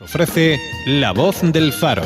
Ofrece La Voz del Faro.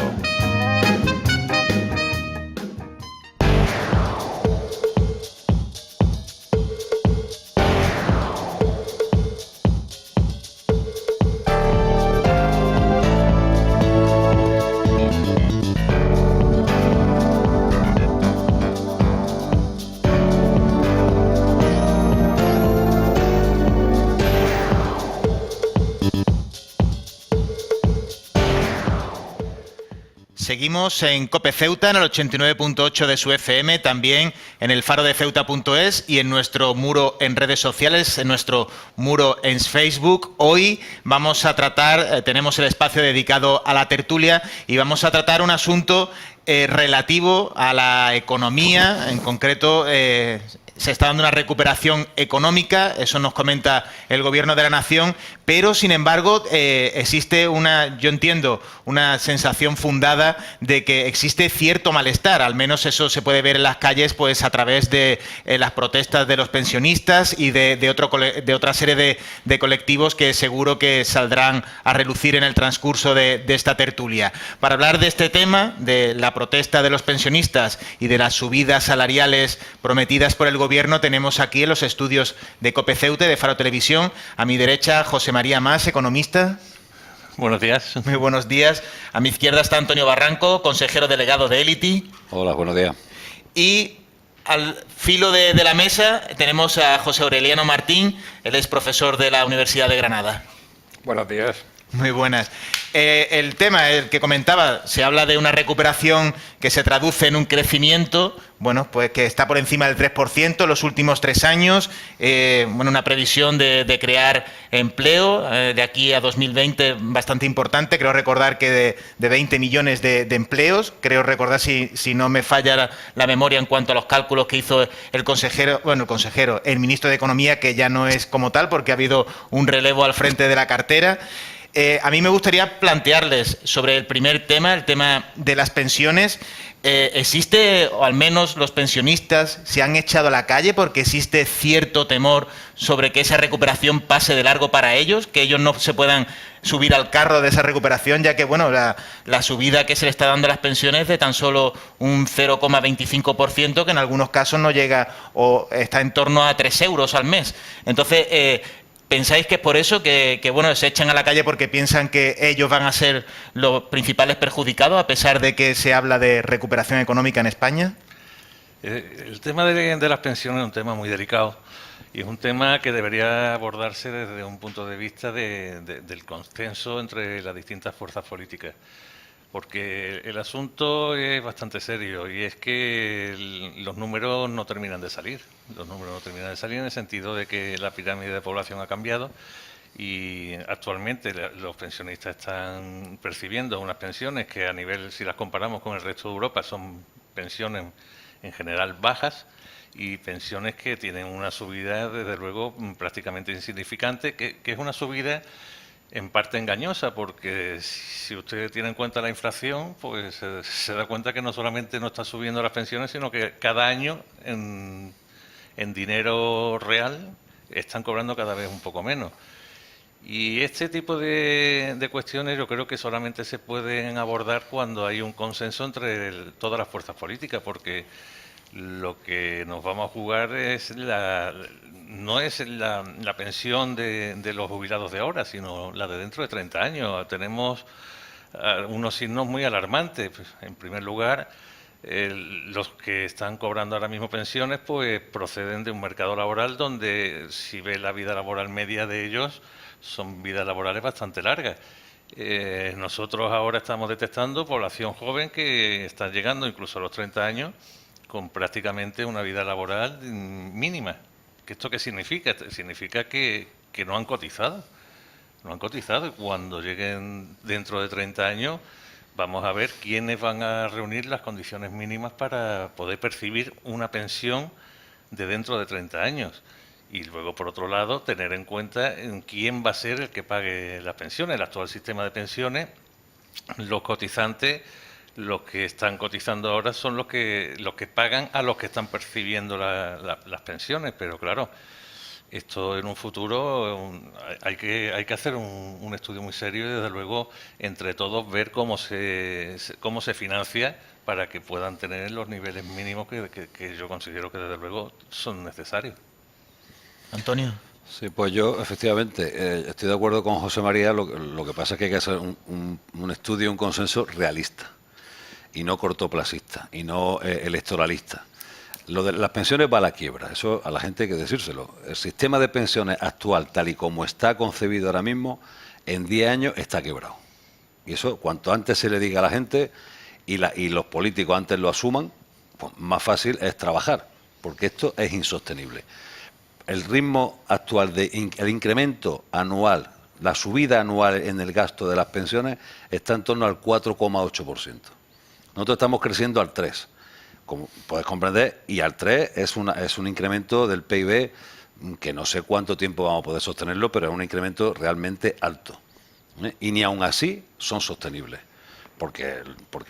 Seguimos en COPE Ceuta, en el 89.8 de su FM, también en el farodeceuta.es y en nuestro muro en redes sociales, en nuestro muro en Facebook. Hoy vamos a tratar, tenemos el espacio dedicado a la tertulia y vamos a tratar un asunto relativo a la economía, en concreto. Se está dando una recuperación económica, eso nos comenta el Gobierno de la Nación, pero, sin embargo, existe yo entiendo, una sensación fundada de que existe cierto malestar. Al menos eso se puede ver en las calles, pues a través de las protestas de los pensionistas y de otra serie de colectivos que seguro que saldrán a relucir en el transcurso de esta tertulia. Para hablar de este tema, de la protesta de los pensionistas y de las subidas salariales prometidas por el Gobierno, tenemos aquí en los estudios de COPE Ceuta y de Faro Televisión, a mi derecha, José María Mas, economista. Buenos días. Muy buenos días. A mi izquierda está Antonio Barranco, consejero delegado de Elity. Hola, buenos días. Y al filo de la mesa tenemos a José Aureliano Martín, él es profesor de la Universidad de Granada. Buenos días. Muy buenas. El tema, el que comentaba, se habla de una recuperación que se traduce en un crecimiento, bueno, pues que está por encima del 3% los últimos 3 años, una previsión de crear empleo de aquí a 2020 bastante importante, creo recordar que de 20 millones de empleos, creo recordar, si no me falla la memoria en cuanto a los cálculos que hizo el ministro de Economía, que ya no es como tal porque ha habido un relevo al frente de la cartera. A mí me gustaría plantearles sobre el primer tema, el tema de las pensiones. ¿Existe, o al menos los pensionistas se han echado a la calle porque existe cierto temor sobre que esa recuperación pase de largo para ellos, que ellos no se puedan subir al carro de esa recuperación, ya que bueno, la subida que se le está dando a las pensiones es de tan solo un 0,25%, que en algunos casos no llega o está en torno a 3 euros al mes? Entonces, ¿pensáis que es por eso que se echan a la calle porque piensan que ellos van a ser los principales perjudicados, a pesar de que se habla de recuperación económica en España? El tema de las pensiones es un tema muy delicado y es un tema que debería abordarse desde un punto de vista del consenso entre las distintas fuerzas políticas. Porque el asunto es bastante serio y es que los números no terminan de salir. Los números no terminan de salir en el sentido de que la pirámide de población ha cambiado y actualmente los pensionistas están percibiendo unas pensiones que a nivel, si las comparamos con el resto de Europa, son pensiones en general bajas y pensiones que tienen una subida, desde luego, prácticamente insignificante, que es una subida en parte engañosa, porque si usted tiene en cuenta la inflación, pues se da cuenta que no solamente no está subiendo las pensiones, sino que cada año en dinero real están cobrando cada vez un poco menos. Y este tipo de cuestiones yo creo que solamente se pueden abordar cuando hay un consenso entre todas las fuerzas políticas, porque lo que nos vamos a jugar no es la pensión de los jubilados de ahora, sino la de dentro de 30 años. Tenemos unos signos muy alarmantes. En primer lugar, los que están cobrando ahora mismo pensiones pues proceden de un mercado laboral donde, si ve la vida laboral media de ellos, son vidas laborales bastante largas. Nosotros ahora estamos detectando población joven que está llegando incluso a los 30 años con prácticamente una vida laboral mínima. ¿Esto qué significa? Significa que no han cotizado. No han cotizado y cuando lleguen dentro de 30 años vamos a ver quiénes van a reunir las condiciones mínimas para poder percibir una pensión de dentro de 30 años. Y luego, por otro lado, tener en cuenta quién va a ser el que pague las pensiones. El actual sistema de pensiones, los cotizantes, los que están cotizando ahora son los que pagan a los que están percibiendo las pensiones, pero claro, Esto en un futuro hay que hacer un estudio muy serio y desde luego entre todos ver cómo se financia para que puedan tener los niveles mínimos que yo considero que desde luego son necesarios. Antonio. Sí, pues yo efectivamente estoy de acuerdo con José María, lo que pasa es que hay que hacer un estudio, un consenso realista y no cortoplacista y no electoralista. Lo de las pensiones va a la quiebra, eso a la gente hay que decírselo. El sistema de pensiones actual, tal y como está concebido ahora mismo, en 10 años está quebrado. Y eso, cuanto antes se le diga a la gente y los políticos antes lo asuman, pues más fácil es trabajar, porque esto es insostenible. El ritmo actual el incremento anual, la subida anual en el gasto de las pensiones está en torno al 4,8%. Nosotros estamos creciendo al 3%. Como puedes comprender, y al 3 es un incremento del PIB que no sé cuánto tiempo vamos a poder sostenerlo, pero es un incremento realmente alto. Y ni aún así son sostenibles. Porque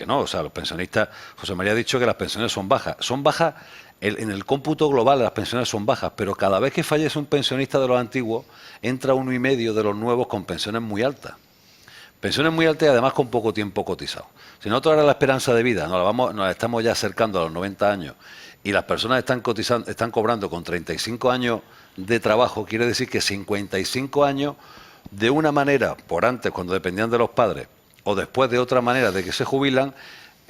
no, o sea, los pensionistas, José María ha dicho que las pensiones son bajas. Son bajas, en el cómputo global las pensiones son bajas, pero cada vez que fallece un pensionista de los antiguos, entra 1,5 de los nuevos con pensiones muy altas. Pensiones muy altas y además con poco tiempo cotizado. Si nosotros ahora la esperanza de vida nos estamos ya acercando a los 90 años y las personas están cobrando con 35 años de trabajo, quiere decir que 55 años de una manera, por antes cuando dependían de los padres, o después de otra manera de que se jubilan,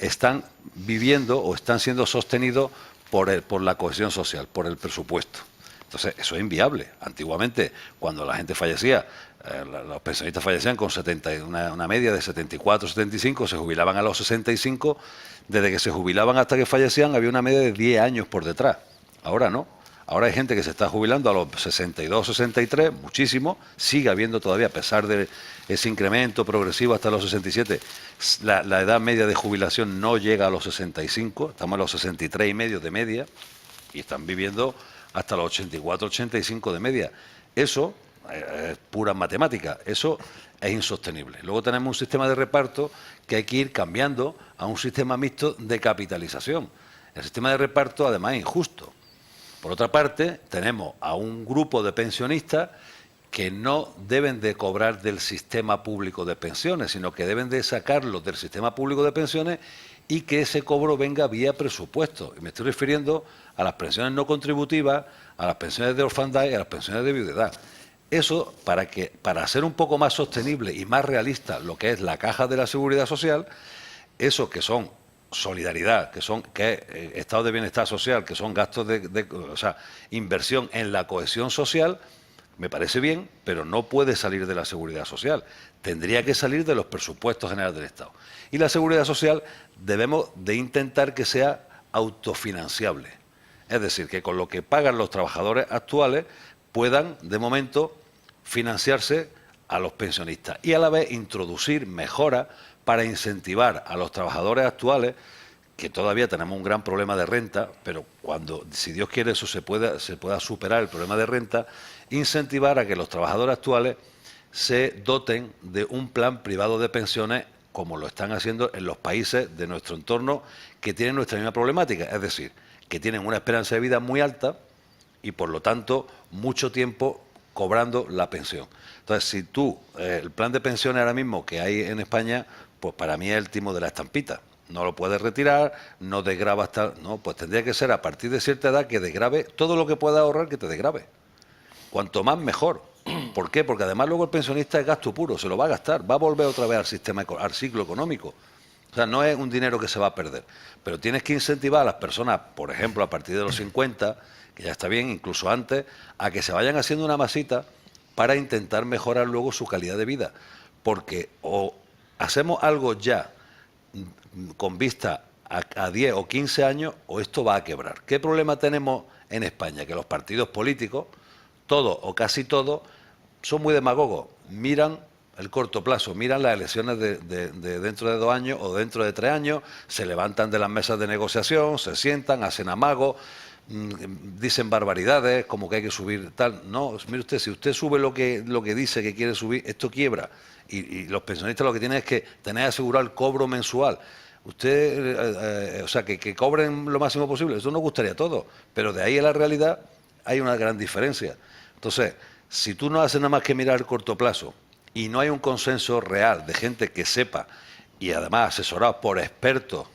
están viviendo o están siendo sostenidos por la cohesión social, por el presupuesto. Entonces, eso es inviable. Antiguamente, cuando la gente fallecía, los pensionistas fallecían con una media de 74, 75, se jubilaban a los 65, desde que se jubilaban hasta que fallecían había una media de 10 años por detrás. Ahora no. Ahora hay gente que se está jubilando a los 62, 63, muchísimo, sigue habiendo todavía, a pesar de ese incremento progresivo hasta los 67, la edad media de jubilación no llega a los 65, estamos a los 63 y medio de media, y están viviendo hasta los 84, 85 de media. Eso es pura matemática, eso es insostenible. Luego tenemos un sistema de reparto que hay que ir cambiando a un sistema mixto de capitalización. El sistema de reparto, además, es injusto. Por otra parte, tenemos a un grupo de pensionistas que no deben de cobrar del sistema público de pensiones, sino que deben de sacarlos del sistema público de pensiones y que ese cobro venga vía presupuesto. Y me estoy refiriendo a las pensiones no contributivas, a las pensiones de orfandad y a las pensiones de viudedad. Eso, para hacer un poco más sostenible y más realista lo que es la caja de la Seguridad Social, eso que son solidaridad, que es estado de bienestar social, que son gastos o sea, inversión en la cohesión social, me parece bien, pero no puede salir de la seguridad social. Tendría que salir de los presupuestos generales del Estado. Y la seguridad social debemos de intentar que sea autofinanciable. Es decir, que con lo que pagan los trabajadores actuales puedan, de momento, financiarse a los pensionistas y a la vez introducir mejoras para incentivar a los trabajadores actuales, que todavía tenemos un gran problema de renta, pero si Dios quiere, eso se pueda superar el problema de renta, incentivar a que los trabajadores actuales se doten de un plan privado de pensiones, como lo están haciendo en los países de nuestro entorno que tienen nuestra misma problemática, es decir, que tienen una esperanza de vida muy alta y, por lo tanto, mucho tiempo cobrando la pensión. Entonces, si el plan de pensiones ahora mismo que hay en España, pues para mí es el timo de la estampita. No lo puedes retirar, no desgrava hasta... No, pues tendría que ser a partir de cierta edad que desgrave todo lo que pueda ahorrar, que te desgrave. Cuanto más, mejor. ¿Por qué? Porque además luego el pensionista es gasto puro, se lo va a gastar, va a volver otra vez al ciclo económico. O sea, no es un dinero que se va a perder. Pero tienes que incentivar a las personas, por ejemplo, a partir de los 50, que ya está bien, incluso antes, a que se vayan haciendo una masita para intentar mejorar luego su calidad de vida. Porque o hacemos algo ya con vista a 10 o 15 años o esto va a quebrar. ¿Qué problema tenemos en España? Que los partidos políticos, todos o casi todos, son muy demagogos. Miran el corto plazo, miran las elecciones de dentro de 2 años o dentro de 3 años, se levantan de las mesas de negociación, se sientan, hacen amagos, dicen barbaridades, como que hay que subir tal. No, mire usted, si usted sube lo que dice que quiere subir, esto quiebra. Y los pensionistas lo que tienen es que tener asegurado el cobro mensual. Usted, o sea, que cobren lo máximo posible, eso nos gustaría a todos, pero de ahí a la realidad hay una gran diferencia. Entonces, si tú no haces nada más que mirar el corto plazo y no hay un consenso real de gente que sepa y además asesorado por expertos,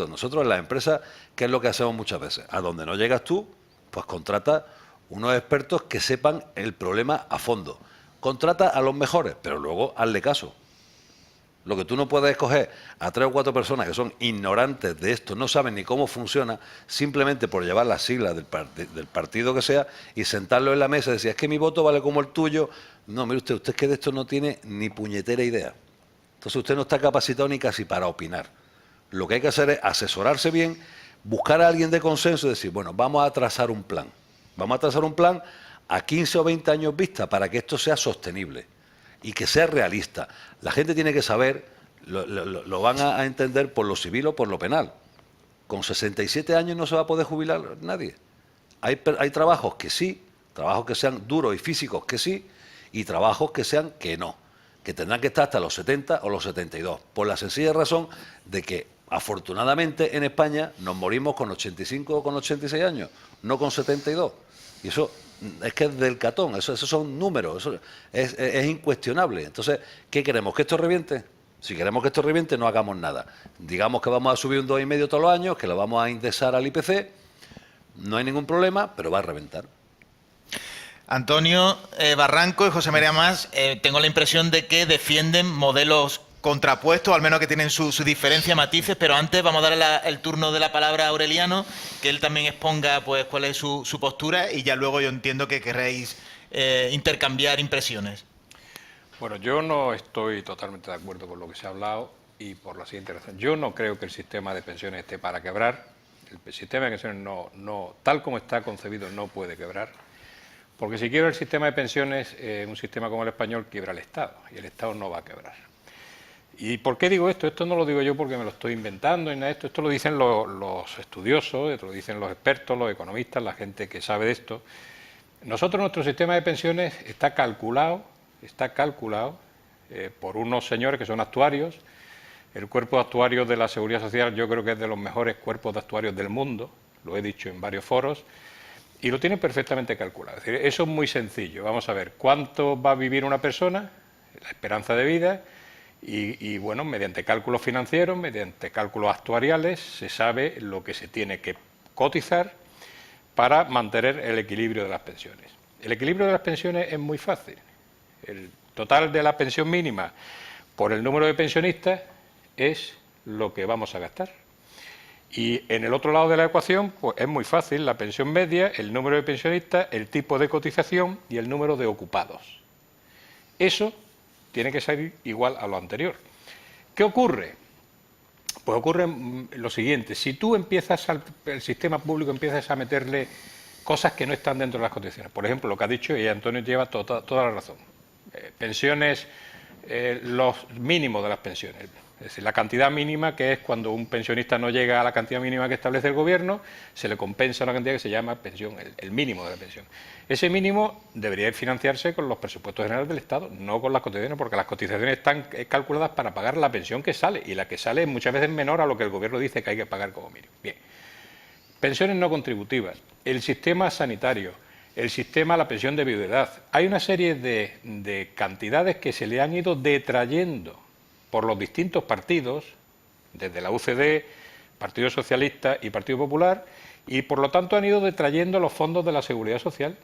nosotros en las empresas, ¿qué es lo que hacemos muchas veces? A donde no llegas tú, pues contrata unos expertos que sepan el problema a fondo. Contrata a los mejores, pero luego hazle caso. Lo que tú no puedes es coger a 3 o 4 personas que son ignorantes de esto, no saben ni cómo funciona, simplemente por llevar las siglas del partido que sea y sentarlo en la mesa y decir, es que mi voto vale como el tuyo. No, mire usted es que de esto no tiene ni puñetera idea. Entonces usted no está capacitado ni casi para opinar. Lo que hay que hacer es asesorarse bien, buscar a alguien de consenso y decir, bueno, vamos a trazar un plan. Vamos a trazar un plan a 15 o 20 años vista para que esto sea sostenible y que sea realista. La gente tiene que saber, lo van a entender por lo civil o por lo penal. Con 67 años no se va a poder jubilar nadie. Hay trabajos que sí, trabajos que sean duros y físicos que sí, y trabajos que sean que no, que tendrán que estar hasta los 70 o los 72, por la sencilla razón de que afortunadamente en España nos morimos con 85 o con 86 años, no con 72. Y eso es que es del catón, esos son números, eso es incuestionable. Entonces, ¿qué queremos? ¿Que esto reviente? Si queremos que esto reviente, no hagamos nada. Digamos que vamos a subir un 2,5 todos los años, que lo vamos a indexar al IPC, no hay ningún problema, pero va a reventar. Antonio Barranco y José María Mas, tengo la impresión de que defienden modelos contrapuestos, al menos que tienen su diferencia, matices, pero antes vamos a darle el turno de la palabra a Aureliano, que él también exponga pues cuál es su postura y ya luego yo entiendo que querréis intercambiar impresiones. Bueno, yo no estoy totalmente de acuerdo con lo que se ha hablado y por la siguiente razón. Yo no creo que el sistema de pensiones esté para quebrar. El sistema de pensiones no, tal como está concebido, no puede quebrar. Porque si quiebra el sistema de pensiones, un sistema como el español quiebra el Estado y el Estado no va a quebrar. ¿Y por qué digo esto? Esto no lo digo yo porque me lo estoy inventando y nada de esto. Esto lo dicen los estudiosos, esto lo dicen los expertos, los economistas, la gente que sabe de esto. Nosotros, nuestro sistema de pensiones está calculado por unos señores que son actuarios. El cuerpo de actuarios de la Seguridad Social yo creo que es de los mejores cuerpos de actuarios del mundo, lo he dicho en varios foros, y lo tienen perfectamente calculado. Es decir, eso es muy sencillo. Vamos a ver cuánto va a vivir una persona, la esperanza de vida, y bueno, mediante cálculos financieros, mediante cálculos actuariales, se sabe lo que se tiene que cotizar para mantener el equilibrio de las pensiones. El equilibrio de las pensiones es muy fácil. El total de la pensión mínima por el número de pensionistas es lo que vamos a gastar. Y en el otro lado de la ecuación, pues es muy fácil, la pensión media, el número de pensionistas, el tipo de cotización y el número de ocupados. Eso tiene que ser igual a lo anterior. ¿Qué ocurre? Pues ocurre lo siguiente, si tú empiezas el sistema público empiezas a meterle cosas que no están dentro de las cotizaciones, por ejemplo, lo que ha dicho, y Antonio lleva toda la razón, pensiones, los mínimos de las pensiones, es decir, la cantidad mínima, que es cuando un pensionista no llega a la cantidad mínima que establece el gobierno, se le compensa una cantidad que se llama pensión, el mínimo de la pensión. Ese mínimo debería financiarse con los presupuestos generales del Estado, no con las cotizaciones, porque las cotizaciones están calculadas para pagar la pensión que sale, y la que sale es muchas veces menor a lo que el gobierno dice que hay que pagar como mínimo. Bien. Pensiones no contributivas, el sistema sanitario, el sistema, la pensión de viudedad. Hay una serie de cantidades que se le han ido detrayendo por los distintos partidos, desde la UCD, Partido Socialista y Partido Popular, y por lo tanto han ido detrayendo los fondos de la Seguridad Social.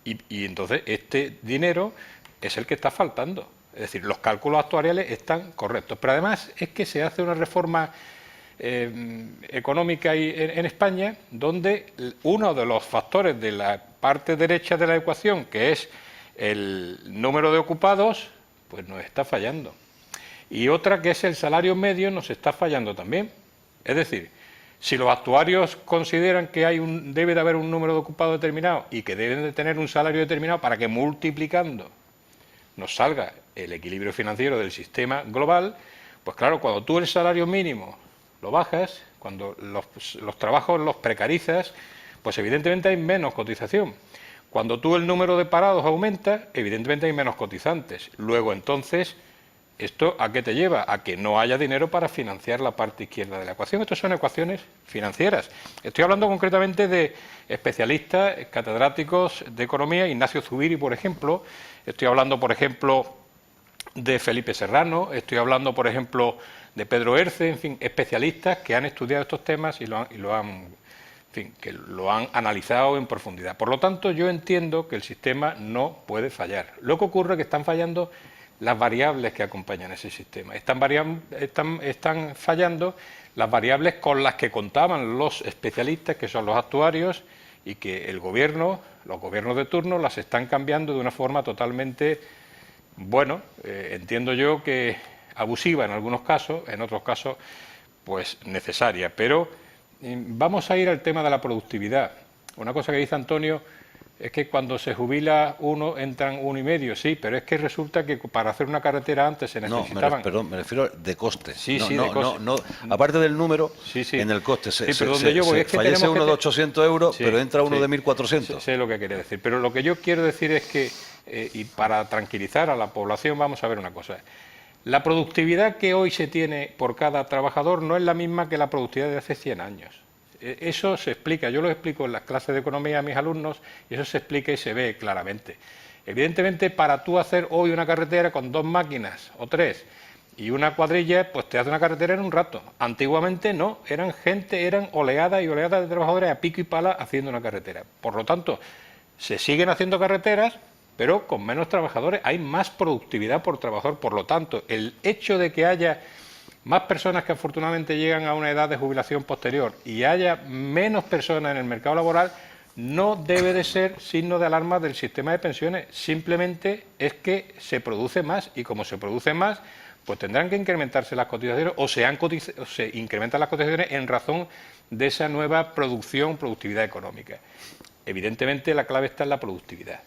Y entonces este dinero es el que está faltando. Es decir, los cálculos actuariales están correctos. Pero además es que se hace una reforma económica en España, donde uno de los factores de la parte derecha de la ecuación, que es el número de ocupados, pues nos está fallando. Y otra, que es el salario medio, nos está fallando también. Es decir, si los actuarios consideran que debe de haber un número de ocupados determinado y que deben de tener un salario determinado para que multiplicando nos salga el equilibrio financiero del sistema global, pues claro, cuando tú el salario mínimo lo bajas, cuando los trabajos los precarizas, pues evidentemente hay menos cotización. Cuando tú el número de parados aumenta, evidentemente hay menos cotizantes. Luego entonces ¿Esto a qué te lleva? A que no haya dinero para financiar la parte izquierda de la ecuación. Estas son ecuaciones financieras. Estoy hablando concretamente de especialistas, catedráticos de economía, Ignacio Zubiri, por ejemplo. Estoy hablando, por ejemplo, de Felipe Serrano. Estoy hablando, por ejemplo, de Pedro Erce. En fin, especialistas que han estudiado estos temas y lo han analizado en profundidad. Por lo tanto, yo entiendo que el sistema no puede fallar. Lo que ocurre es que están fallando las variables que acompañan ese sistema. Están fallando las variables con las que contaban los especialistas, que son los actuarios, y que el gobierno, los gobiernos de turno, las están cambiando de una forma totalmente, entiendo yo que abusiva en algunos casos, en otros casos, pues necesaria. Pero vamos a ir al tema de la productividad. Una cosa que dice Antonio es que cuando se jubila uno entran 1,5, sí, pero es que resulta que para hacer una carretera antes se necesitaban... No, me refiero de coste. Sí, no, sí, no, de coste. No, aparte del número, sí. en el coste. Pero donde yo voy es que fallece tenemos uno de 800 euros, sí, pero entra uno sí, de 1.400. Sé lo que quería decir, pero lo que yo quiero decir es que, y para tranquilizar a la población, vamos a ver una cosa. La productividad que hoy se tiene por cada trabajador no es la misma que la productividad de hace 100 años. Eso se explica, yo lo explico en las clases de economía a mis alumnos y eso se explica y se ve claramente. Evidentemente, para tú hacer hoy una carretera con 2 máquinas o 3 y una cuadrilla, pues te hace una carretera en un rato. Antiguamente no, eran oleadas y oleadas de trabajadores a pico y pala haciendo una carretera. Por lo tanto, se siguen haciendo carreteras, pero con menos trabajadores, hay más productividad por trabajador. Por lo tanto, el hecho de que haya más personas que afortunadamente llegan a una edad de jubilación posterior y haya menos personas en el mercado laboral no debe de ser signo de alarma del sistema de pensiones, simplemente es que se produce más y como se produce más, pues tendrán que incrementarse las cotizaciones o se incrementan las cotizaciones en razón de esa nueva productividad económica. Evidentemente la clave está en la productividad.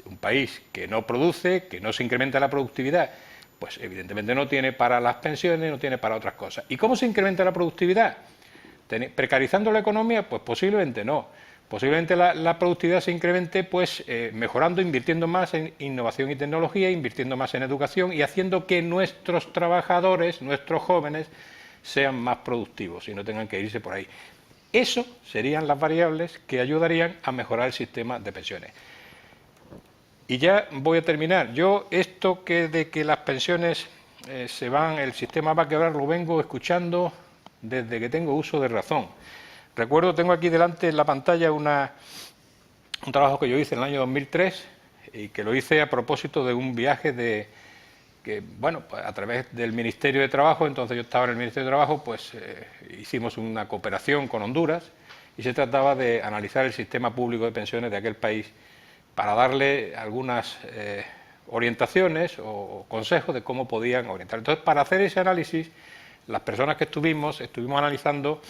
Un país que no produce, que no se incrementa la productividad, pues evidentemente no tiene para las pensiones, no tiene para otras cosas. ¿Y cómo se incrementa la productividad? ¿Precarizando la economía? Pues posiblemente no. Posiblemente la productividad se incremente pues mejorando, invirtiendo más en innovación y tecnología, invirtiendo más en educación y haciendo que nuestros trabajadores, nuestros jóvenes, sean más productivos y no tengan que irse por ahí. Eso serían las variables que ayudarían a mejorar el sistema de pensiones. Y ya voy a terminar. Yo esto de que las pensiones se van, el sistema va a quebrar, lo vengo escuchando desde que tengo uso de razón. Recuerdo, tengo aquí delante en la pantalla un trabajo que yo hice en el año 2003 y que lo hice a propósito de un viaje a través del Ministerio de Trabajo. Entonces yo estaba en el Ministerio de Trabajo, pues hicimos una cooperación con Honduras y se trataba de analizar el sistema público de pensiones de aquel país para darle algunas orientaciones o consejos de cómo podían orientar. Entonces, para hacer ese análisis, las personas que estuvimos analizando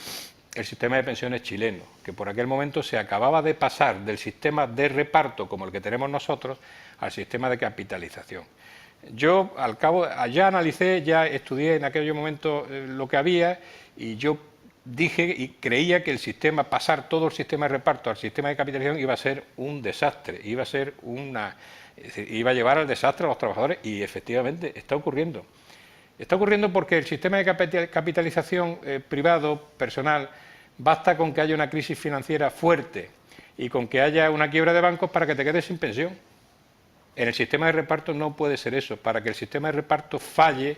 el sistema de pensiones chileno, que por aquel momento se acababa de pasar del sistema de reparto, como el que tenemos nosotros, al sistema de capitalización. Yo, ya analicé, ya estudié en aquel momento lo que había y yo dije y creía que pasar todo el sistema de reparto al sistema de capitalización iba a ser un desastre, iba a llevar al desastre a los trabajadores y efectivamente está ocurriendo. Está ocurriendo porque el sistema de capitalización privado, personal, basta con que haya una crisis financiera fuerte y con que haya una quiebra de bancos para que te quedes sin pensión. En el sistema de reparto no puede ser eso. Para que el sistema de reparto falle,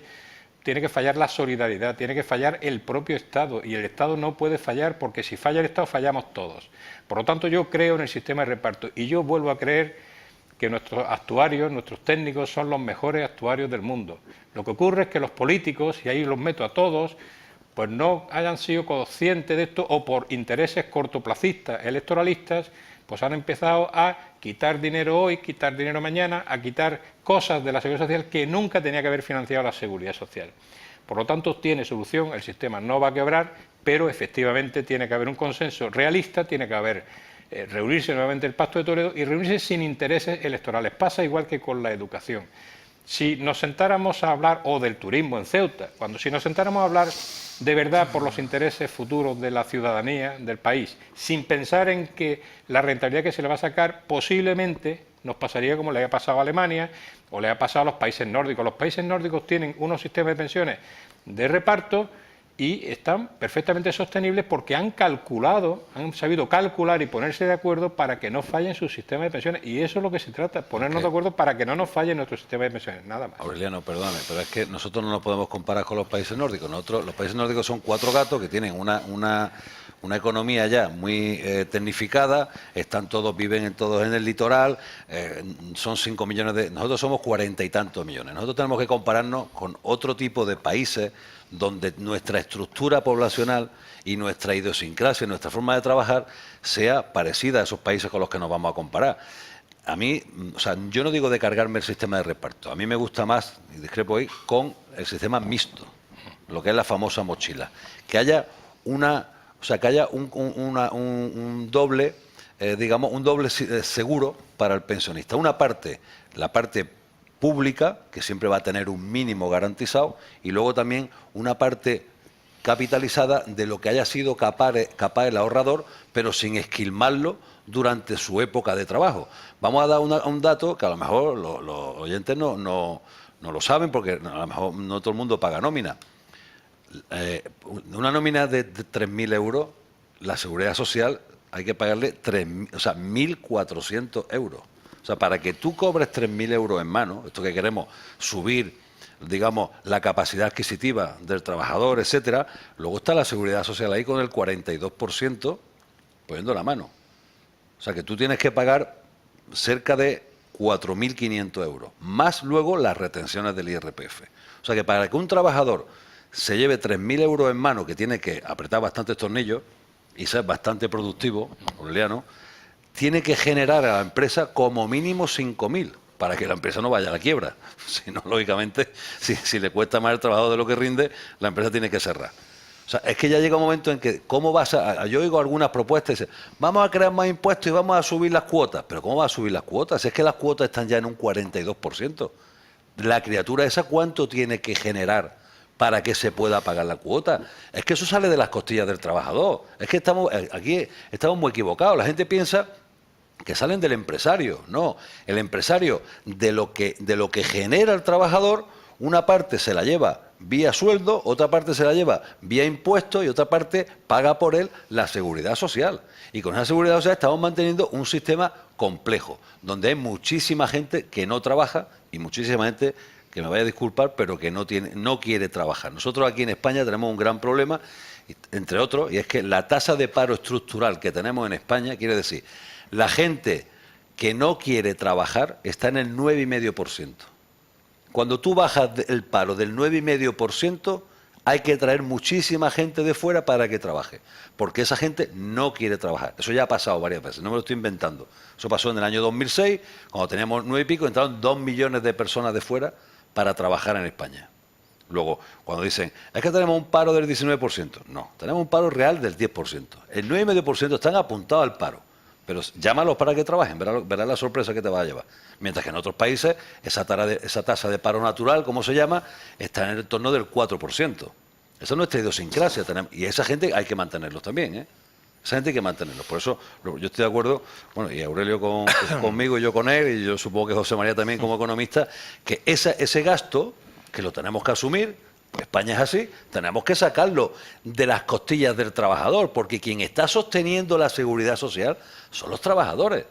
tiene que fallar la solidaridad, tiene que fallar el propio Estado y el Estado no puede fallar porque si falla el Estado fallamos todos. Por lo tanto, yo creo en el sistema de reparto y yo vuelvo a creer que nuestros actuarios, nuestros técnicos son los mejores actuarios del mundo. Lo que ocurre es que los políticos, y ahí los meto a todos, pues no hayan sido conscientes de esto o por intereses cortoplacistas, electoralistas, pues han empezado a quitar dinero hoy, quitar dinero mañana, a quitar cosas de la Seguridad Social que nunca tenía que haber financiado la Seguridad Social. Por lo tanto, tiene solución, el sistema no va a quebrar, pero efectivamente tiene que haber un consenso realista, tiene que haber reunirse nuevamente el Pacto de Toledo y reunirse sin intereses electorales. Pasa igual que con la educación. Si nos sentáramos a hablar, o del turismo en Ceuta, si nos sentáramos a hablar de verdad por los intereses futuros de la ciudadanía del país, sin pensar en que la rentabilidad que se le va a sacar posiblemente nos pasaría como le ha pasado a Alemania o le ha pasado a los países nórdicos. Los países nórdicos tienen unos sistemas de pensiones de reparto y están perfectamente sostenibles porque han sabido calcular y ponerse de acuerdo para que no fallen sus sistemas de pensiones. Y eso es lo que se trata, ponernos de acuerdo para que no nos falle nuestro sistema de pensiones, nada más. Aureliano, perdóname, pero es que nosotros no nos podemos comparar con los países nórdicos. Los países nórdicos son 4 gatos que tienen una economía ya muy tecnificada, viven todos en el litoral, son 5 millones nosotros somos 40 y tantos millones. Nosotros tenemos que compararnos con otro tipo de países donde nuestra estructura poblacional y nuestra idiosincrasia, nuestra forma de trabajar sea parecida a esos países con los que nos vamos a comparar. A mí, yo no digo de cargarme el sistema de reparto, a mí me gusta más, y discrepo ahí, con el sistema mixto, lo que es la famosa mochila, que haya un doble, un doble seguro para el pensionista. Una parte, la parte pública, que siempre va a tener un mínimo garantizado, y luego también una parte capitalizada de lo que haya sido capaz el ahorrador, pero sin esquilmarlo durante su época de trabajo. Vamos a dar un dato que a lo mejor los oyentes no lo saben, porque a lo mejor no todo el mundo paga nómina. Una nómina de 3.000 euros, la Seguridad Social hay que pagarle 1.400 euros. O sea, para que tú cobres 3.000 euros en mano, esto que queremos subir, digamos, la capacidad adquisitiva del trabajador, etcétera, luego está la Seguridad Social ahí con el 42% poniendo la mano. O sea, que tú tienes que pagar cerca de 4.500 euros, más luego las retenciones del IRPF. O sea, que para que un trabajador se lleve 3.000 euros en mano, que tiene que apretar bastantes tornillos y ser bastante productivo, Aureliano, tiene que generar a la empresa como mínimo 5.000 para que la empresa no vaya a la quiebra. Si no, lógicamente, si le cuesta más el trabajo de lo que rinde, la empresa tiene que cerrar. O sea, es que ya llega un momento en que, ¿cómo vas a...? Yo oigo algunas propuestas y dicen, vamos a crear más impuestos y vamos a subir las cuotas. ¿Pero cómo vas a subir las cuotas? Si es que las cuotas están ya en un 42%. La criatura esa, ¿cuánto tiene que generar para que se pueda pagar la cuota? Es que eso sale de las costillas del trabajador. Es que aquí estamos muy equivocados. La gente piensa que salen del empresario. No, el empresario, de lo que genera el trabajador, una parte se la lleva vía sueldo, otra parte se la lleva vía impuestos y otra parte paga por él la seguridad social. Y con esa seguridad social estamos manteniendo un sistema complejo, donde hay muchísima gente que no trabaja y muchísima gente, que me vaya a disculpar, pero que no quiere trabajar. Nosotros aquí en España tenemos un gran problema, entre otros, y es que la tasa de paro estructural que tenemos en España, quiere decir, la gente que no quiere trabajar está en el 9,5%. Cuando tú bajas el paro del 9,5%, hay que traer muchísima gente de fuera para que trabaje, porque esa gente no quiere trabajar. Eso ya ha pasado varias veces, no me lo estoy inventando. Eso pasó en el año 2006, cuando teníamos 9 y pico, entraron 2 millones de personas de fuera para trabajar en España. Luego, cuando dicen, es que tenemos un paro del 19%, no, tenemos un paro real del 10%. El 9,5% están apuntados al paro. Pero llámalos para que trabajen, verás la sorpresa que te va a llevar. Mientras que en otros países esa tasa de paro natural, como se llama, está en el torno del 4%. Esa es nuestra idiosincrasia. Y esa gente hay que mantenerlos también, ¿eh? Esa gente hay que mantenerlos. Por eso yo estoy de acuerdo, bueno, y Aurelio conmigo y yo con él, y yo supongo que José María también como economista, que ese gasto, que lo tenemos que asumir, España es así, tenemos que sacarlo de las costillas del trabajador, porque quien está sosteniendo la seguridad social son los trabajadores.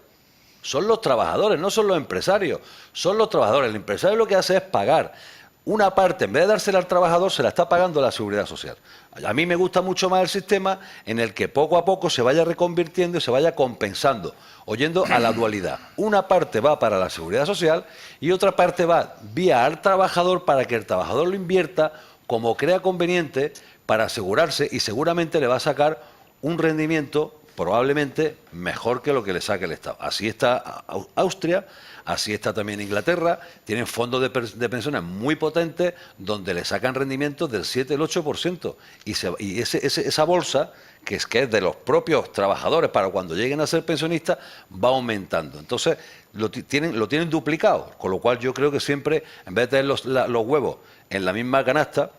Son los trabajadores, no son los empresarios, son los trabajadores. El empresario lo que hace es pagar una parte, en vez de dársela al trabajador, se la está pagando la seguridad social. A mí me gusta mucho más el sistema en el que poco a poco se vaya reconvirtiendo y se vaya compensando, oyendo a la dualidad. Una parte va para la seguridad social y otra parte va vía al trabajador para que el trabajador lo invierta como crea conveniente para asegurarse, y seguramente le va a sacar un rendimiento probablemente mejor que lo que le saque el Estado. Así está Austria, así está también Inglaterra, tienen fondos de pensiones muy potentes donde le sacan rendimientos del 7, el 8%. Y esa bolsa que es de los propios trabajadores para cuando lleguen a ser pensionistas, va aumentando. Entonces, lo tienen duplicado, con lo cual yo creo que siempre, en vez de tener los huevos en la misma canasta,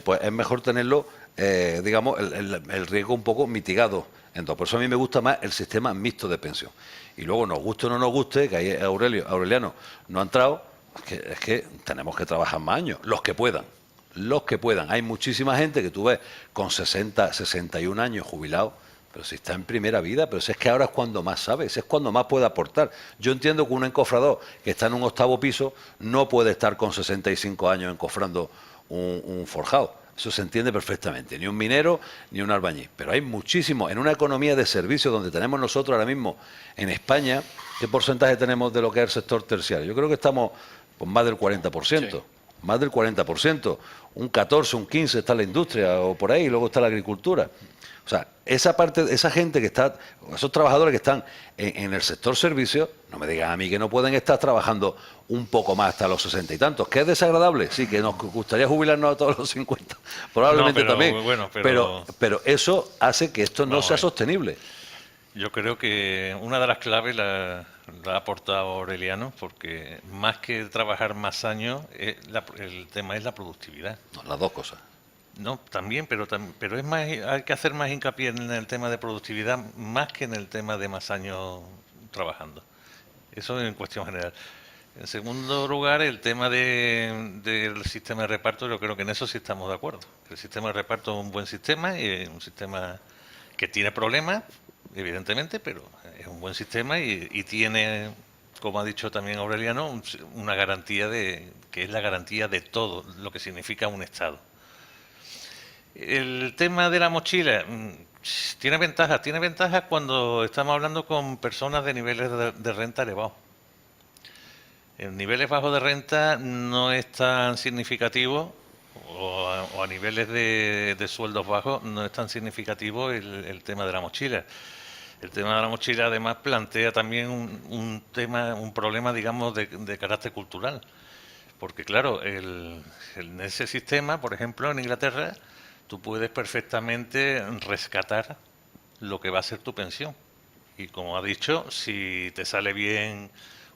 pues es mejor tenerlo, digamos, el riesgo un poco mitigado. Entonces, por eso a mí me gusta más el sistema mixto de pensión. Y luego, nos guste o no nos guste, que ahí Aureliano no ha entrado, es que tenemos que trabajar más años, los que puedan. Los que puedan. Hay muchísima gente que tú ves con 60, 61 años jubilado, pero si está en primera vida, pero si es que ahora es cuando más sabe, si es cuando más puede aportar. Yo entiendo que un encofrador que está en un 8º piso no puede estar con 65 años encofrando un forjado. Eso se entiende perfectamente. Ni un minero, ni un albañil. Pero hay muchísimo. En una economía de servicios donde tenemos nosotros ahora mismo en España, ¿qué porcentaje tenemos de lo que es el sector terciario? Yo creo que estamos por más del 40%. Sí. Más del 40%, un 14, un 15 está la industria o por ahí, y luego está la agricultura. O sea, esa parte, esa gente que está, esos trabajadores que están en el sector servicios, no me digan a mí que no pueden estar trabajando un poco más hasta los 60 y tantos. ¿Que es desagradable? Sí, que nos gustaría jubilarnos a todos los 50, probablemente no, pero, también. Bueno, pero eso hace que esto no sea sostenible. Yo creo que una de las claves la ha aportado Aureliano, porque más que trabajar más años, el tema es la productividad. No, las dos cosas. No, también, pero es más, hay que hacer más hincapié en el tema de productividad más que en el tema de más años trabajando. Eso en cuestión general. En segundo lugar, el tema del sistema de reparto, yo creo que en eso sí estamos de acuerdo. El sistema de reparto es un buen sistema y es un sistema que tiene problemas, evidentemente, pero es un buen sistema y tiene, como ha dicho también Aureliano, una garantía que es la garantía de todo lo que significa un Estado. El tema de la mochila tiene ventajas cuando estamos hablando con personas de niveles de renta elevados. En niveles bajos de renta no es tan significativo, o a niveles de sueldos bajos no es tan significativo el tema de la mochila. El tema de la mochila además plantea también un problema, digamos, de carácter cultural. Porque claro, en ese sistema, por ejemplo, en Inglaterra, tú puedes perfectamente rescatar lo que va a ser tu pensión. Y como ha dicho, si te sale bien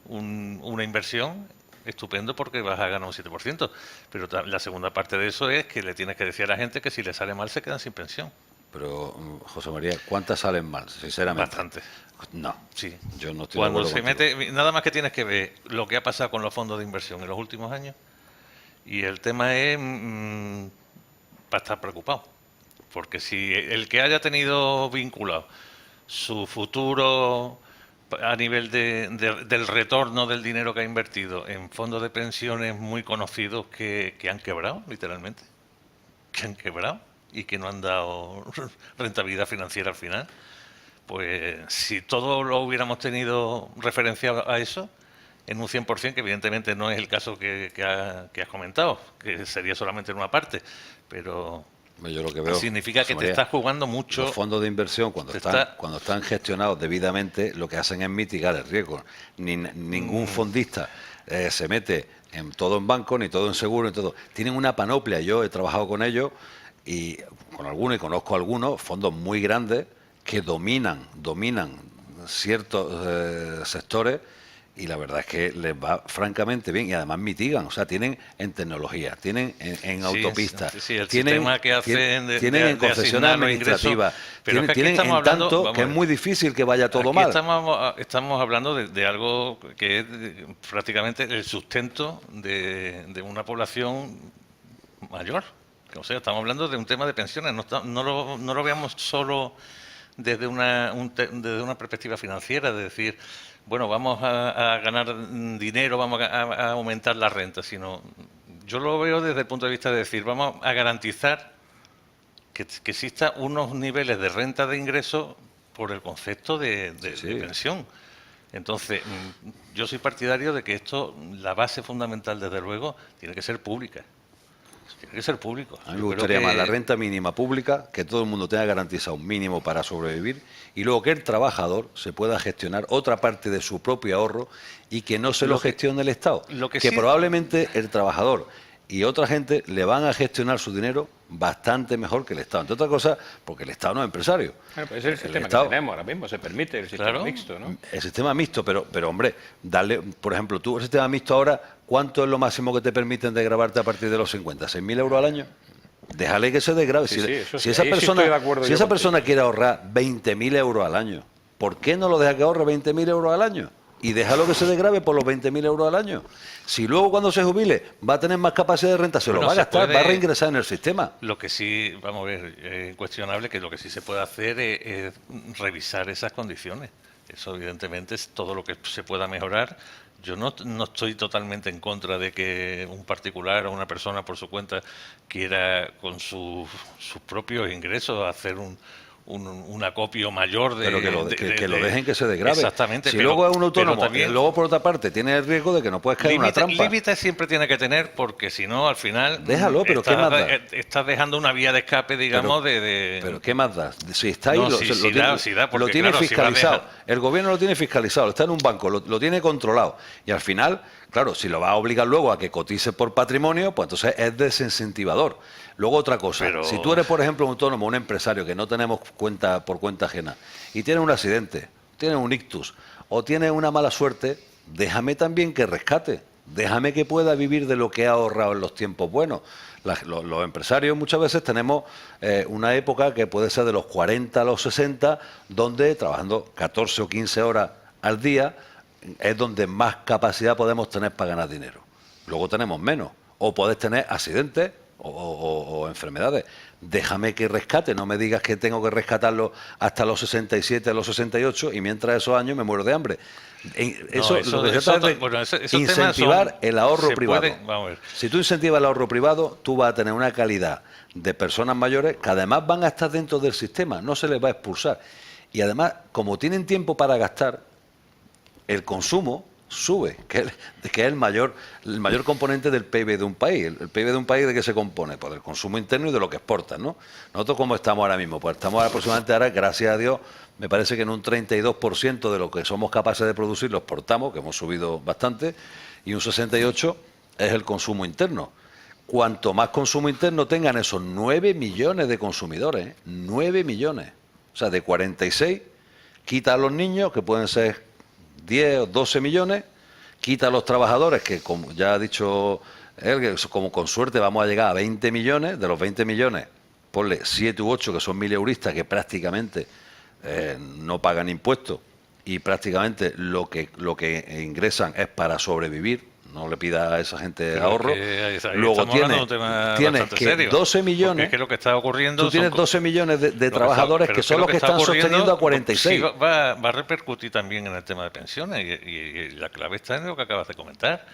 una inversión, estupendo, porque vas a ganar un 7%. Pero la segunda parte de eso es que le tienes que decir a la gente que si le sale mal se quedan sin pensión. Pero, José María, ¿cuántas salen mal, sinceramente? Bastante. No, sí. Yo no estoy Cuando de acuerdo se contigo. mete, nada más que tienes que ver lo que ha pasado con los fondos de inversión en los últimos años, y el tema es para estar preocupado. Porque si el que haya tenido vinculado su futuro a nivel del retorno del dinero que ha invertido en fondos de pensiones muy conocidos que han quebrado, literalmente, que han quebrado y que no han dado rentabilidad financiera al final, pues si todo lo hubiéramos tenido referenciado a eso, en un 100%, que evidentemente no es el caso que has comentado, que sería solamente en una parte, pero yo lo que veo, significa que te estás jugando mucho. Los fondos de inversión, cuando están gestionados debidamente, lo que hacen es mitigar el riesgo. Ningún fondista se mete en todo en banco, ni todo en seguro, ni todo. Tienen una panoplia. Yo he trabajado con ellos y con algunos, y conozco algunos, fondos muy grandes que dominan ciertos sectores, y la verdad es que les va francamente bien y además mitigan, o sea, tienen en tecnología, tienen en autopistas, el tienen, sistema que hacen tienen en concesiones administrativas, tienen en tanto que es muy difícil que vaya todo mal. Estamos hablando de algo que es prácticamente el sustento de una población mayor. O sea, estamos hablando de un tema de pensiones, no lo veamos solo desde una perspectiva financiera, de decir, bueno, vamos a ganar dinero, vamos a aumentar la renta, sino yo lo veo desde el punto de vista de decir, vamos a garantizar que exista unos niveles de renta de ingreso por el concepto de pensión. Entonces, yo soy partidario de que esto, la base fundamental, desde luego, tiene que ser pública. Tiene que ser público. A mí me gustaría más la renta mínima pública, que todo el mundo tenga garantizado un mínimo para sobrevivir, y luego que el trabajador se pueda gestionar otra parte de su propio ahorro y que no se lo gestione el Estado. Que probablemente el trabajador y otra gente le van a gestionar su dinero bastante mejor que el Estado. Entre otras cosas, porque el Estado no es empresario. Bueno, pues es el sistema Estado, que tenemos ahora mismo, se permite el sistema Claro. mixto, ¿no? el sistema mixto, pero hombre, darle, por ejemplo, tú, el sistema mixto ahora, ¿cuánto es lo máximo que te permiten desgravarte a partir de los 50? ¿6.000 euros al año? Déjale que se desgrave. Sí, sí, eso si sí, esa ahí sí persona, estoy de acuerdo si yo esa contigo. persona quiere ahorrar 20.000 euros al año, ¿por qué no lo deja que ahorre 20.000 euros al año? Y déjalo que se desgrave por los 20.000 euros al año. Si luego cuando se jubile va a tener más capacidad de renta, se Bueno, lo va a se gastar, puede- va a reingresar en el sistema. Lo que sí, vamos a ver, es incuestionable que lo que sí se puede hacer es revisar esas condiciones. Eso evidentemente es todo lo que se pueda mejorar. Yo no estoy totalmente en contra de que un particular o una persona por su cuenta quiera con sus propios ingresos hacer un acopio mayor de... Pero que lo dejen que se desgrave. Exactamente. Si pero- luego es un pero autónomo, también- y luego por otra parte tiene el riesgo de que no puedes caer en una trampa. Límites siempre tiene que tener, porque si no, al final Déjalo, pero ¿qué más da? estás dejando una vía de escape, digamos, de... Pero ¿qué más da? Si está ahí, No, lo, sí, se- sí lo da, tiene, sí da, porque, lo tiene claro, si va a fiscalizado. dejar- El gobierno lo tiene fiscalizado, está en un banco, lo tiene controlado. Y al final, claro, si lo va a obligar luego a que cotice por patrimonio, pues entonces es desincentivador. Luego otra cosa, Pero- si tú eres, por ejemplo, un autónomo, un empresario que no tenemos cuenta por cuenta ajena y tienes un accidente, tienes un ictus o tienes una mala suerte, déjame también que rescate. Déjame que pueda vivir de lo que ha ahorrado en los tiempos buenos. Los empresarios muchas veces tenemos una época que puede ser de los 40 a los 60, donde trabajando 14 o 15 horas al día es donde más capacidad podemos tener para ganar dinero. Luego tenemos menos. O puedes tener accidentes o enfermedades. Déjame que rescate, no me digas que tengo que rescatarlo hasta los 67, a los 68 y mientras esos años me muero de hambre. Eso, lo que se trata es de bueno, esos temas incentivar son- el ahorro se privado. pueden- vamos a ver. Si tú incentivas el ahorro privado, tú vas a tener una calidad de personas mayores que además van a estar dentro del sistema, no se les va a expulsar. Y además, como tienen tiempo para gastar, el consumo sube, que es el mayor componente del PIB de un país. El PIB de un país, ¿de qué se compone? Pues del consumo interno y de lo que exportan, ¿no? Nosotros, ¿cómo estamos ahora mismo? Pues estamos aproximadamente ahora, gracias a Dios, me parece que en un 32% de lo que somos capaces de producir lo exportamos, que hemos subido bastante, y un 68% es el consumo interno. Cuanto más consumo interno tengan esos 9 millones de consumidores, 9 millones, o sea, de 46, quita a los niños, que pueden ser 10 o 12 millones, quita a los trabajadores, que como ya ha dicho él, que como con suerte vamos a llegar a 20 millones, de los 20 millones, ponle 7 u 8 que son mileuristas, que prácticamente no pagan impuestos y prácticamente lo que ingresan es para sobrevivir, no le pida a esa gente Pero ahorro. es que ahí Luego estamos hablando de un tema tienes bastante que serio, 12 porque millones, es que lo que está ocurriendo tú tienes son 12 millones de lo que está- trabajadores pero que es son los lo que está están ocurriendo, sosteniendo a 46. sí, va a repercutir también en el tema de pensiones y la clave está en lo que acabas de comentar.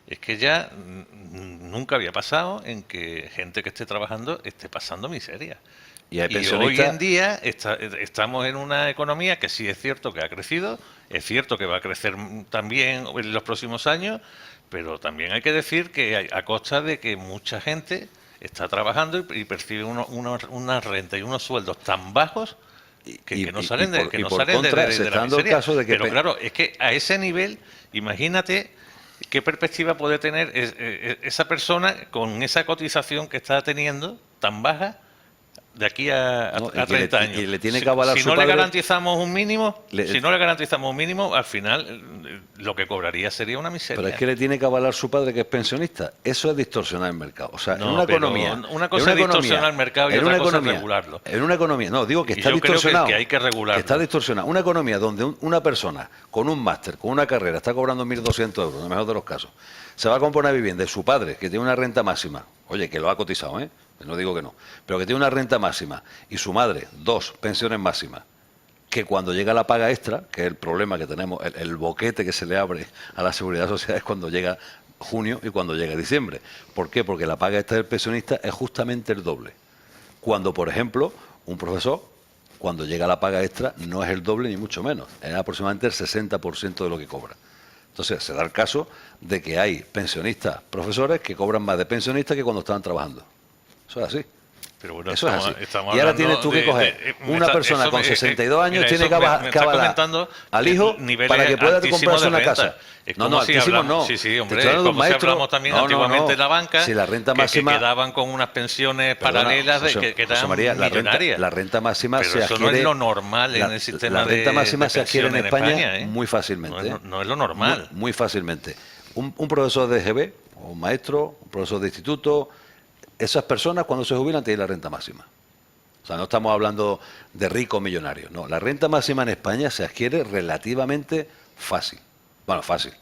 Es que ya nunca había pasado en que gente que esté trabajando esté pasando miseria. Y hay hoy pensionistas- en día estamos en una economía que sí es cierto que ha crecido, es cierto que va a crecer también en los próximos años, pero también hay que decir que a costa de que mucha gente está trabajando y percibe una renta y unos sueldos tan bajos que no salen de, que no salen de se está la dando el miseria. caso de que Pero claro, es que a ese nivel, imagínate qué perspectiva puede tener esa persona con esa cotización que está teniendo tan baja de aquí a No, y 30 que años. y le tiene que avalar si su no padre- le garantizamos un mínimo, al final lo que cobraría sería una miseria. Pero es que le tiene que avalar su padre, que es pensionista. Eso es distorsionar el mercado. O sea, en No, una pero economía. una cosa es distorsionar el mercado y en otra una cosa es economía- regularlo. En una economía, no, digo que Y está yo creo que distorsionado. hay que regularlo. Está distorsionado. Una economía donde una persona con un máster, con una carrera, está cobrando 1.200 euros, en el mejor de los casos, se va a comprar una vivienda de su padre, que tiene una renta máxima. Oye, que lo ha cotizado, ¿eh? No digo que no. Pero que tiene una renta máxima. Y su madre, 2 pensiones máximas. Que cuando llega la paga extra, que es el problema que tenemos, el boquete que se le abre a la seguridad social es cuando llega junio y cuando llega diciembre. ¿Por qué? Porque la paga extra del pensionista es justamente el doble. Cuando, por ejemplo, un profesor, cuando llega la paga extra, no es el doble ni mucho menos. Es aproximadamente el 60% de lo que cobra. Entonces, se da el caso de que hay pensionistas, profesores, que cobran más de pensionistas que cuando estaban trabajando. Eso es así. Pero bueno, Eso es así. estamos Y ahora hablando tienes tú que coger una persona eso con 62 años, mira, tiene eso que me avalar comentando al hijo niveles para que pueda altísimos comprarse de una renta. casa. Es No, como no, si altísimo hablamos, no. sí, sí, Te hombre, estoy es hablando de un como si maestro. hablamos también No, no, antiguamente no. de la banca, Si la renta que máxima... quedaban con unas pensiones Perdona, paralelas José- que José eran María, millonarias. la renta máxima pero se eso adquiere... no es lo normal en el sistema la renta máxima de se adquiere en pensiones España, ¿eh? muy fácilmente. No es lo normal. Muy fácilmente. Un profesor de GB, o un maestro, un profesor de instituto, esas personas cuando se jubilan tienen la renta máxima. O sea, no estamos hablando de ricos millonarios. No, la renta máxima en España se adquiere relativamente fácil. Bueno, fácil.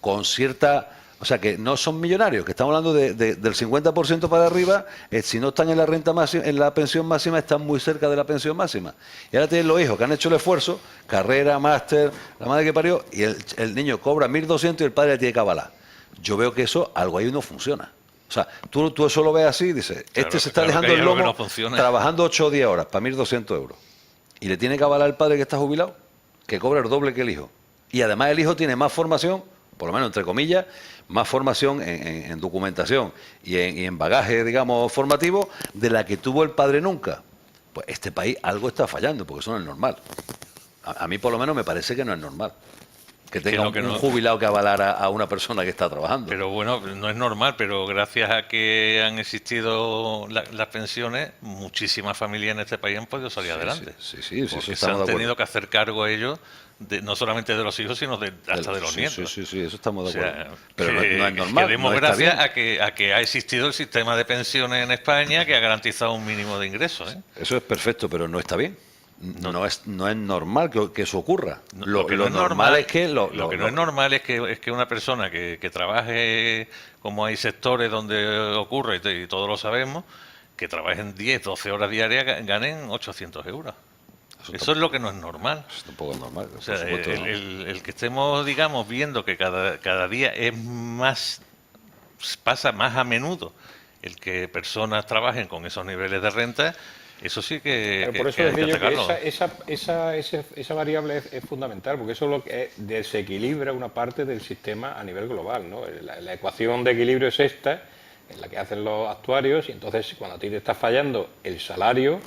Con cierta... O sea, que no son millonarios, que estamos hablando del 50% para arriba, si no están en la renta máxima, en la pensión máxima, están muy cerca de la pensión máxima. Y ahora tienen los hijos que han hecho el esfuerzo, carrera, máster, la madre que parió, y el niño cobra 1.200 y el padre le tiene que avalar. Yo veo que eso, algo ahí no funciona. O sea, tú eso lo ves así y dices, Claro, se está claro dejando que hay el algo que lomo no funciona. trabajando 8 o 10 horas para 1.200 euros. Y le tiene que avalar el padre que está jubilado, que cobra el doble que el hijo. Y además el hijo tiene más formación, por lo menos entre comillas, más formación en documentación y en bagaje, digamos, formativo, de la que tuvo el padre nunca. Pues este país algo está fallando, porque eso no es normal. A mí por lo menos me parece que no es normal. Que tenga un jubilado que avalara a una persona que está trabajando. Pero bueno, no es normal, pero gracias a que han existido las pensiones, muchísimas familias en este país han podido salir adelante. Sí, eso porque se estamos han de acuerdo. tenido que hacer cargo ellos, no solamente de los hijos, sino hasta de los nietos. Sí, eso estamos de O acuerdo. sea, Pero que, no es normal. que demos no está gracias bien. a que ha existido el sistema de pensiones en España que ha garantizado un mínimo de ingresos. Eso es perfecto, pero no está bien. No es normal que eso ocurra. Lo que no es normal es que... Lo que no es normal es que una persona que trabaje, como hay sectores donde ocurre, y todos lo sabemos, que trabajen 10, 12 horas diarias, ganen 800 euros. Eso es lo que no es normal. Eso tampoco es normal. O sea, por supuesto, ¿no? el que estemos, digamos, viendo que cada día es más, pasa más a menudo el que personas trabajen con esos niveles de renta, eso sí que, por eso hay que decía yo que atacarlo. esa variable es fundamental, porque eso es lo que desequilibra una parte del sistema a nivel global, ¿no? La ecuación de equilibrio es esta, en la que hacen los actuarios, y entonces cuando a ti te está fallando el salario,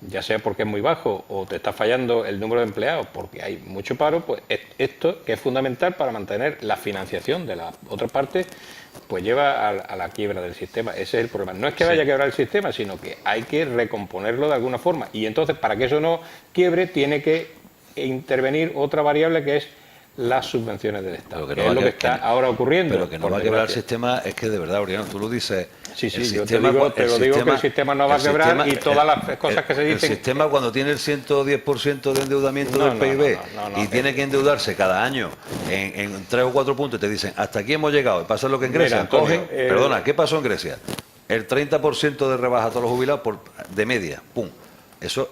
ya sea porque es muy bajo o te está fallando el número de empleados porque hay mucho paro, pues esto, que es fundamental para mantener la financiación de la otra parte, pues lleva a la quiebra del sistema. Ese es el problema. No es que vaya a quebrar el sistema, sino que hay que recomponerlo de alguna forma. Y entonces, para que eso no quiebre, tiene que intervenir otra variable que es las subvenciones del Estado, que es lo que está ahora ocurriendo. Pero que no va a quebrar el sistema, es que de verdad, Oriano, tú lo dices. Sí, yo te digo que el sistema no va a quebrar y todas las cosas que se dicen... El sistema cuando tiene el 110% de endeudamiento del PIB y tiene que endeudarse cada año en 3 o 4 puntos y te dicen, hasta aquí hemos llegado, y pasa lo que en Grecia, Antonio, perdona, ¿qué pasó en Grecia? El 30% de rebaja a todos los jubilados de media, pum. Eso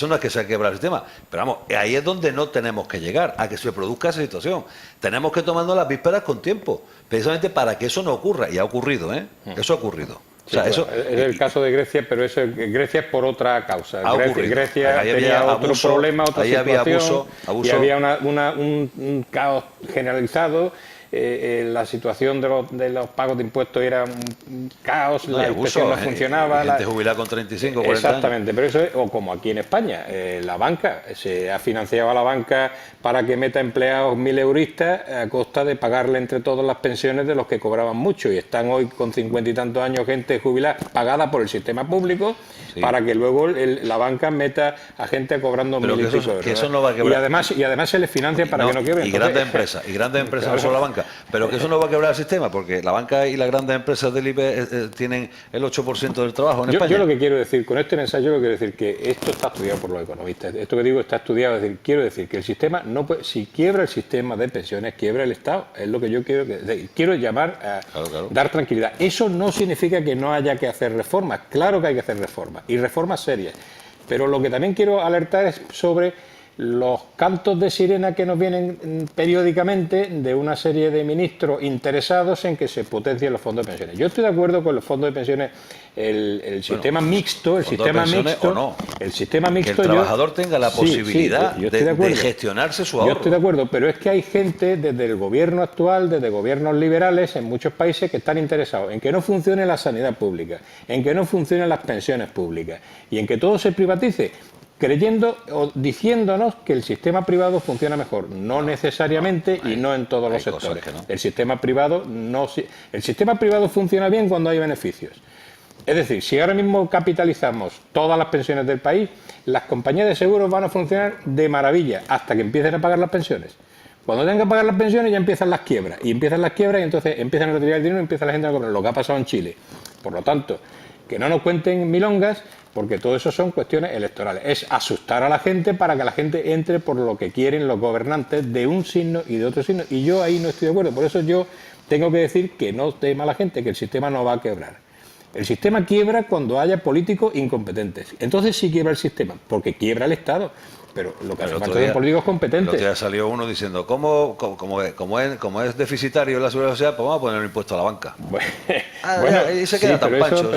no es que se quebra el sistema, pero vamos, ahí es donde no tenemos que llegar, a que se produzca esa situación. Tenemos que tomarnos las vísperas con tiempo, precisamente para que eso no ocurra, y ha ocurrido, ¿eh? Eso ha ocurrido. O sea, eso, es el caso de Grecia, pero Grecia es por otra causa. Grecia tenía otro problema, otra situación, abuso. Y había un caos generalizado. La situación de los pagos de impuestos era un caos, la inspección no funcionaba. Gente jubilada con 35, 40 exactamente, pero eso es, o como aquí en España, la banca, se ha financiado a la banca para que meta empleados 1.000 euristas a costa de pagarle entre todos las pensiones de los que cobraban mucho, y están hoy con 50 y tantos años gente jubilada pagada por el sistema público, para que luego la banca meta a gente cobrando 1.000 y pico euros. Que eso no va a quebrar. Y además se les financia para que no quiebren. Y grandes empresas, no solo la banca. Pero que eso no va a quebrar el sistema, porque la banca y las grandes empresas del IBE tienen el 8% del trabajo en España. Yo lo que quiero decir, con este mensaje, yo lo que quiero decir que esto está estudiado por los economistas. Esto que digo está estudiado, es decir, quiero decir que el sistema no puede, si quiebra el sistema de pensiones, quiebra el Estado. Es lo que yo quiero llamar a dar tranquilidad. Eso no significa que no haya que hacer reformas. Claro que hay que hacer reformas, y reformas serias. Pero lo que también quiero alertar es sobre los cantos de sirena que nos vienen periódicamente de una serie de ministros interesados en que se potencien los fondos de pensiones. Yo estoy de acuerdo con los fondos de pensiones, el sistema mixto, el sistema mixto, el sistema mixto, que el trabajador tenga la posibilidad de gestionarse su ahorro. Yo estoy de acuerdo, pero es que hay gente desde el gobierno actual, desde gobiernos liberales en muchos países que están interesados en que no funcione la sanidad pública, en que no funcionen las pensiones públicas y en que todo se privatice, creyendo o diciéndonos que el sistema privado funciona mejor, no necesariamente y no en todos los sectores. El sistema privado funciona bien cuando hay beneficios. Es decir, si ahora mismo capitalizamos todas las pensiones del país, las compañías de seguros van a funcionar de maravilla hasta que empiecen a pagar las pensiones. Cuando tengan que pagar las pensiones ya empiezan las quiebras. Y empiezan las quiebras y entonces empiezan a retirar el dinero y empieza la gente a cobrar. Lo que ha pasado en Chile. Por lo tanto, que no nos cuenten milongas, porque todo eso son cuestiones electorales. Es asustar a la gente para que la gente entre por lo que quieren los gobernantes de un signo y de otro signo. Y yo ahí no estoy de acuerdo. Por eso yo tengo que decir que no tema a la gente, que el sistema no va a quebrar. El sistema quiebra cuando haya políticos incompetentes. Entonces sí quiebra el sistema, porque quiebra el Estado. Pero lo que hace falta son políticos competentes. El otro día salió uno diciendo, como es deficitario la seguridad social, pues vamos a poner un impuesto a la banca. Bueno, y se queda tan pancho.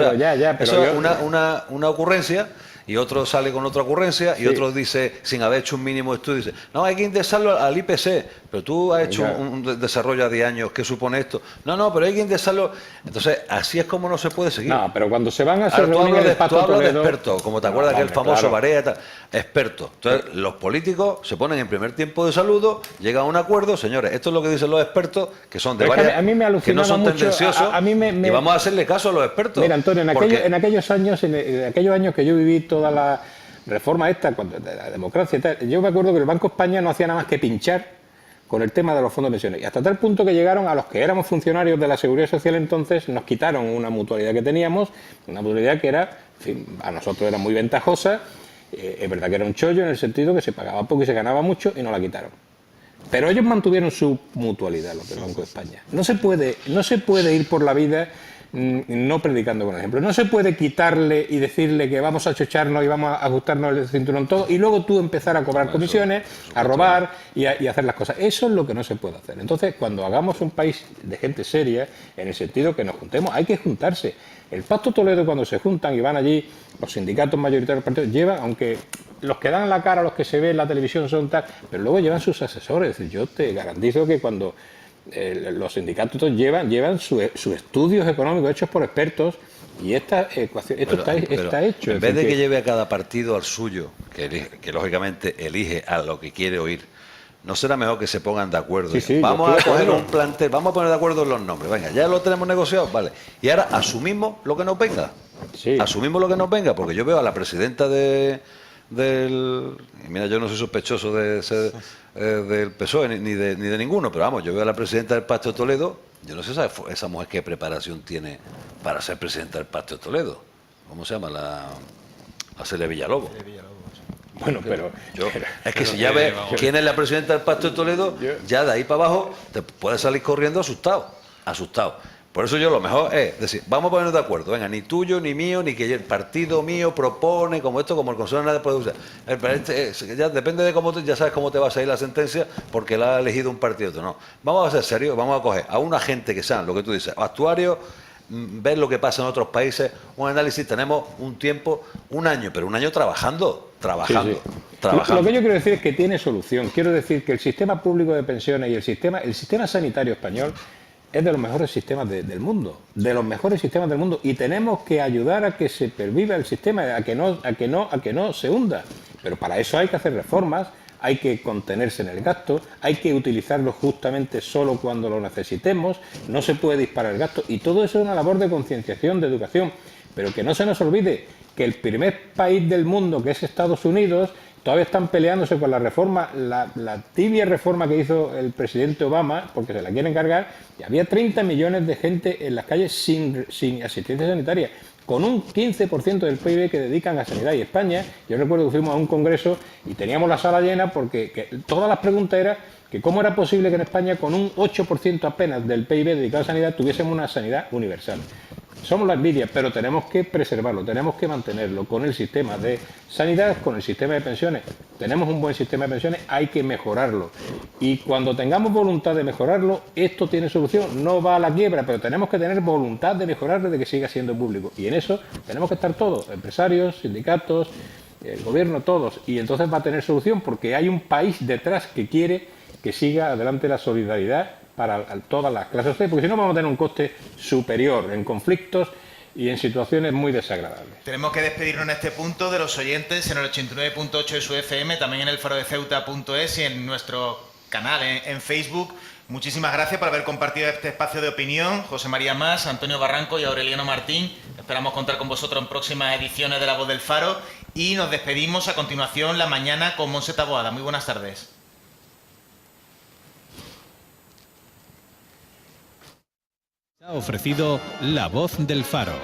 Eso es una ocurrencia. Y otro sale con otra ocurrencia y otro dice, sin haber hecho un mínimo estudio, dice, no, hay que indexarlo al IPC, pero tú has hecho un desarrollo a 10 años, ¿qué supone esto? No, pero hay que indexarlo. Entonces, así es como no se puede seguir. No, pero cuando se van a hacer reuniones de Pacto Toledo... Tú hablas de expertos, como te acuerdas que el famoso Barea, expertos. Entonces, los políticos se ponen en primer tiempo de saludo, llegan a un acuerdo, señores, esto es lo que dicen los expertos, que son de varias, a mí me que no son mucho, tendenciosos, y vamos a hacerle caso a los expertos. Mira, Antonio, en aquellos años que yo viví toda la reforma esta, de la democracia y tal, yo me acuerdo que el Banco de España no hacía nada más que pinchar con el tema de los fondos de pensiones. Y hasta tal punto que llegaron a los que éramos funcionarios de la Seguridad Social entonces, nos quitaron una mutualidad que teníamos, una mutualidad que era, en fin, a nosotros era muy ventajosa, es verdad que era un chollo en el sentido que se pagaba poco y se ganaba mucho y no la quitaron. Pero ellos mantuvieron su mutualidad, los del Banco de España. No se puede ir por la vida no predicando con ejemplo. No se puede quitarle y decirle que vamos a chocharnos y vamos a ajustarnos el cinturón todo y luego tú empezar a cobrar comisiones, a robar y hacer las cosas. Eso es lo que no se puede hacer. Entonces, cuando hagamos un país de gente seria, en el sentido que nos juntemos, hay que juntarse. El Pacto Toledo, cuando se juntan y van allí, los sindicatos mayoritarios del partido llevan, aunque los que dan la cara, los que se ven en la televisión son tal, pero luego llevan sus asesores. Es decir, yo te garantizo que cuando los sindicatos llevan sus estudios económicos hechos por expertos y esta ecuación, está hecho. En vez de que lleve a cada partido al suyo, que lógicamente elige a lo que quiere oír, ¿no será mejor que se pongan de acuerdo? Vamos a coger un plantel, vamos a poner de acuerdo en los nombres. Venga, ya lo tenemos negociado, vale. Y ahora asumimos lo que nos venga. Asumimos lo que nos venga, porque yo veo a la presidenta mira, yo no soy sospechoso de ser del PSOE ni de ninguno, pero vamos, yo veo a la presidenta del Pacto de Toledo, yo no sé esa mujer qué preparación tiene para ser presidenta del Pacto de Toledo. ¿Cómo se llama? La Celia Villalobos. Bueno, pero es que si ya ves quién es la presidenta del Pacto de Toledo, ya de ahí para abajo te puedes salir corriendo asustado. Por eso yo lo mejor es decir, vamos a ponernos de acuerdo, venga, ni tuyo, ni mío, ni que el partido mío propone, como el Consejo Nacional de Producción. Ya depende de cómo, ya sabes cómo te va a salir la sentencia, porque la ha elegido un partido. No, vamos a ser serios, vamos a coger a una gente que sean, lo que tú dices, actuarios, ver lo que pasa en otros países, un análisis, tenemos un tiempo, un año, pero un año trabajando. Lo que yo quiero decir es que tiene solución. Quiero decir que el sistema público de pensiones y el sistema sanitario español es de los mejores sistemas del mundo, y tenemos que ayudar a que se perviva el sistema, a que no se hunda. Pero para eso hay que hacer reformas, hay que contenerse en el gasto, hay que utilizarlo justamente solo cuando lo necesitemos, no se puede disparar el gasto, y todo eso es una labor de concienciación, de educación. Pero que no se nos olvide que el primer país del mundo, que es Estados Unidos, todavía están peleándose con la reforma, la tibia reforma que hizo el presidente Obama, porque se la quieren cargar, y había 30 millones de gente en las calles sin asistencia sanitaria, con un 15% del PIB que dedican a sanidad. Y España, yo recuerdo que fuimos a un congreso y teníamos la sala llena porque todas las preguntas eran que cómo era posible que en España, con un 8% apenas del PIB dedicado a sanidad, tuviésemos una sanidad universal. somos la envidia, pero tenemos que preservarlo, tenemos que mantenerlo con el sistema de sanidad, con el sistema de pensiones. Tenemos un buen sistema de pensiones, hay que mejorarlo. Y cuando tengamos voluntad de mejorarlo, esto tiene solución, no va a la quiebra, pero tenemos que tener voluntad de mejorarlo, de que siga siendo público. Y en eso tenemos que estar todos, empresarios, sindicatos, el gobierno, todos. Y entonces va a tener solución porque hay un país detrás que quiere que siga adelante la solidaridad para todas las clases sociales, porque si no vamos a tener un coste superior en conflictos y en situaciones muy desagradables. Tenemos que despedirnos en este punto de los oyentes en el 89.8 de su FM, también en el farodeceuta.es y en nuestro canal en Facebook. Muchísimas gracias por haber compartido este espacio de opinión. José María Mas, Antonio Barranco y Aureliano Martín. Esperamos contar con vosotros en próximas ediciones de La Voz del Faro. Y nos despedimos a continuación la mañana con Monse Taboada. Muy buenas tardes. Ha ofrecido La Voz del Faro.